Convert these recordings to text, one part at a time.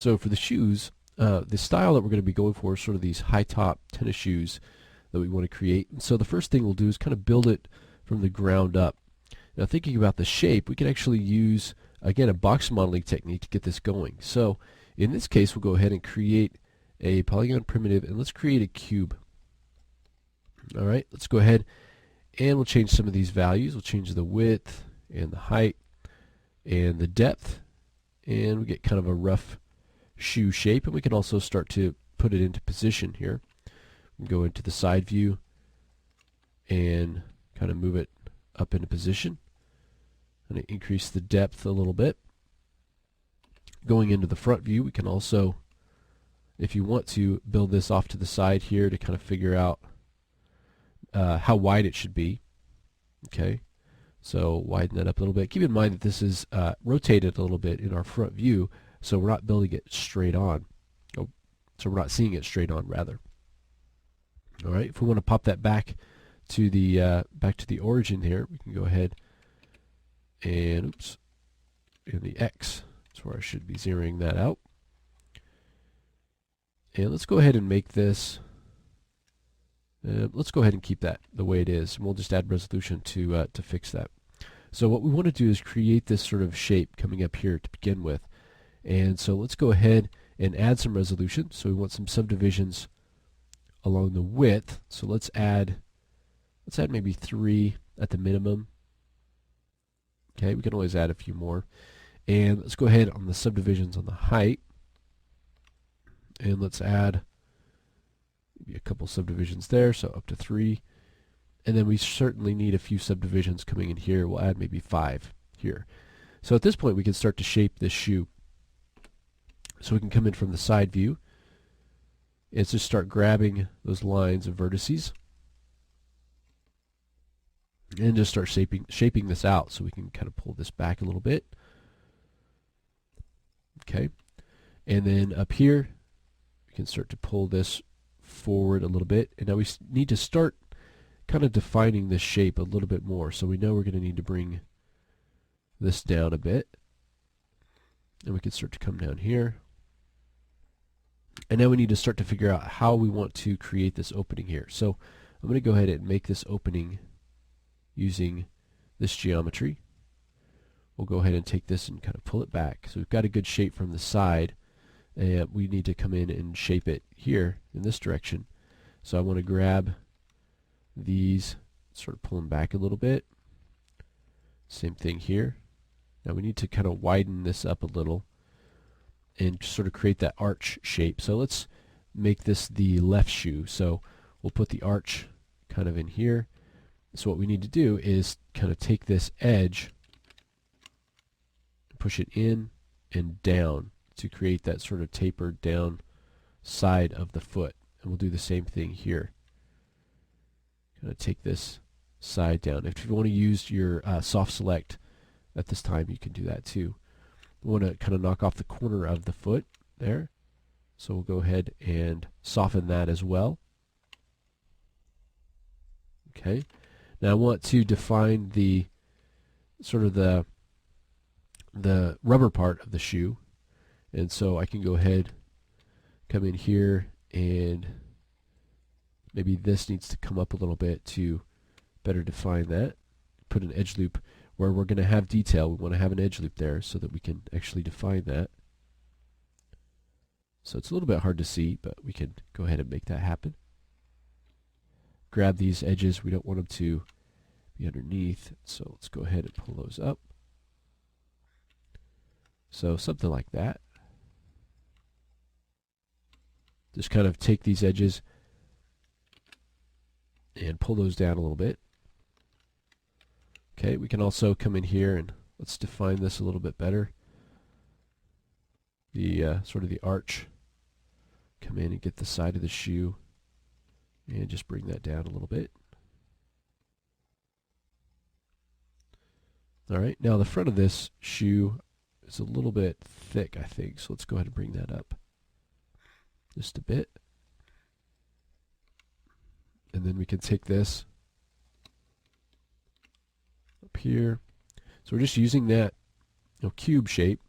So for the shoes, the style that we're going to be going for is sort of these high top tennis shoes that we want to create. And so the first thing we'll do is kind of build it from the ground up. Now thinking about the shape, we can actually use, again, a box modeling technique to get this going. So in this case, we'll go ahead and create a polygon primitive, and let's create a cube. All right, let's go ahead and we'll change some of these values. We'll change the width and the height and the depth, and we get kind of a rough shoe shape. And we can also start to put it into position here. We go into the side view and kind of move it up into position and increase the depth a little bit. Going into the front view, we can also, if you want to, build this off to the side here to kind of figure out how wide it should be. Okay, so widen that up a little bit. Keep in mind that this is rotated a little bit in our front view, so we're not building it straight on. Oh, so we're not seeing it straight on, rather. All right, if we want to pop that back to the origin here, we can go ahead and oops, in the X. That's where I should be zeroing that out. And let's go ahead and make this. Let's go ahead and keep that the way it is, and we'll just add resolution to fix that. So what we want to do is create this sort of shape coming up here to begin with. And so let's go ahead and add some resolution. So we want some subdivisions along the width. So let's add maybe 3 at the minimum. Okay, we can always add a few more. And let's go ahead on the subdivisions on the height. And let's add maybe a couple subdivisions there, so up to 3. And then we certainly need a few subdivisions coming in here. We'll add maybe 5 here. So at this point we can start to shape this shoe. So we can come in from the side view and just start grabbing those lines and vertices and just start shaping this out. So we can kind of pull this back a little bit. Okay, and then up here we can start to pull this forward a little bit, and now we need to start kind of defining this shape a little bit more. So we know we're going to need to bring this down a bit, and we can start to come down here. And now we need to start to figure out how we want to create this opening here. So I'm going to go ahead and make this opening using this geometry. We'll go ahead and take this and kind of pull it back. So we've got a good shape from the side, and we need to come in and shape it here in this direction. So I want to grab these, sort of pull them back a little bit. Same thing here. Now we need to kind of widen this up a little and sort of create that arch shape. So let's make this the left shoe. So we'll put the arch kind of in here. So what we need to do is kind of take this edge, push it in and down to create that sort of tapered down side of the foot. And we'll do the same thing here. Kind of take this side down. If you want to use your soft select at this time, you can do that too. We want to kind of knock off the corner of the foot there. So we'll go ahead and soften that as well. Okay. Now I want to define the sort of the rubber part of the shoe. And so I can go ahead, come in here, and maybe this needs to come up a little bit to better define that. Put an edge loop where we're going to have detail. We want to have an edge loop there so that we can actually define that. So it's a little bit hard to see, but we can go ahead and make that happen. Grab these edges. We don't want them to be underneath, so let's go ahead and pull those up. So something like that. Just kind of take these edges and pull those down a little bit. Okay, we can also come in here and let's define this a little bit better. The sort of the arch. Come in and get the side of the shoe and just bring that down a little bit. Alright, now the front of this shoe is a little bit thick, I think, so let's go ahead and bring that up just a bit. And then we can take this up here. So we're just using that cube shape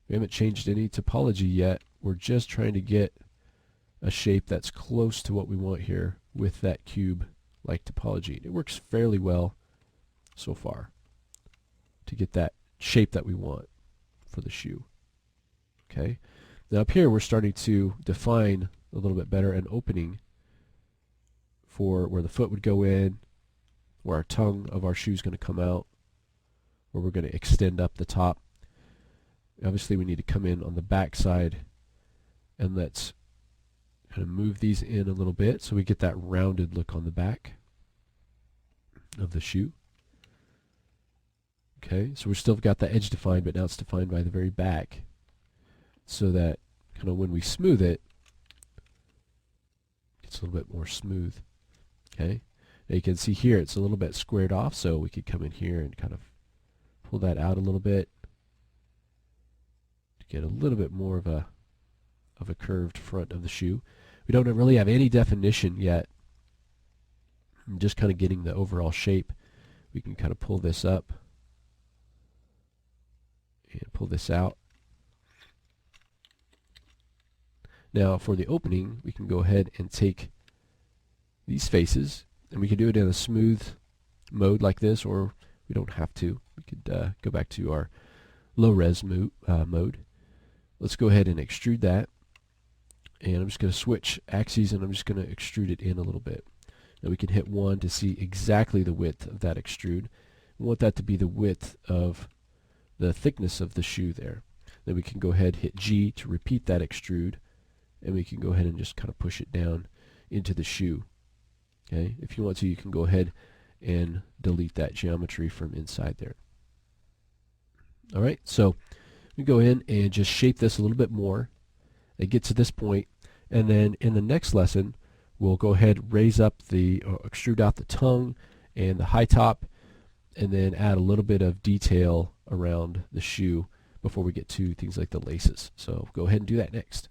We haven't changed any topology yet. We're just trying to get a shape that's close to what we want here with that cube-like topology. It works fairly well so far to get that shape that we want for the shoe. Okay. Now up here we're starting to define a little bit better an opening for where the foot would go in, where our tongue of our shoe is going to come out, where we're going to extend up the top. Obviously we need to come in on the back side, and let's kind of move these in a little bit so we get that rounded look on the back of the shoe. Okay, so we've still got the edge defined, but now it's defined by the very back, so that kind of when we smooth it, it's a little bit more smooth. Okay, now you can see here it's a little bit squared off, so we could come in here and kind of pull that out a little bit to get a little bit more of a curved front of the shoe. We don't really have any definition yet. I'm just kind of getting the overall shape. We can kind of pull this up and pull this out. Now for the opening, we can go ahead and take these faces, and we can do it in a smooth mode like this, or we don't have to. We could go back to our low-res mode. Let's go ahead and extrude that. And I'm just going to switch axes, and I'm just going to extrude it in a little bit. Now we can hit 1 to see exactly the width of that extrude. We want that to be the width of the thickness of the shoe there. Then we can go ahead, hit G to repeat that extrude, and we can go ahead and just kind of push it down into the shoe. Okay, if you want to, you can go ahead and delete that geometry from inside there. Alright, so we go in and just shape this a little bit more and get to this point, and then in the next lesson we'll go ahead, raise up the extrude out the tongue and the high top, and then add a little bit of detail around the shoe before we get to things like the laces. So go ahead and do that next.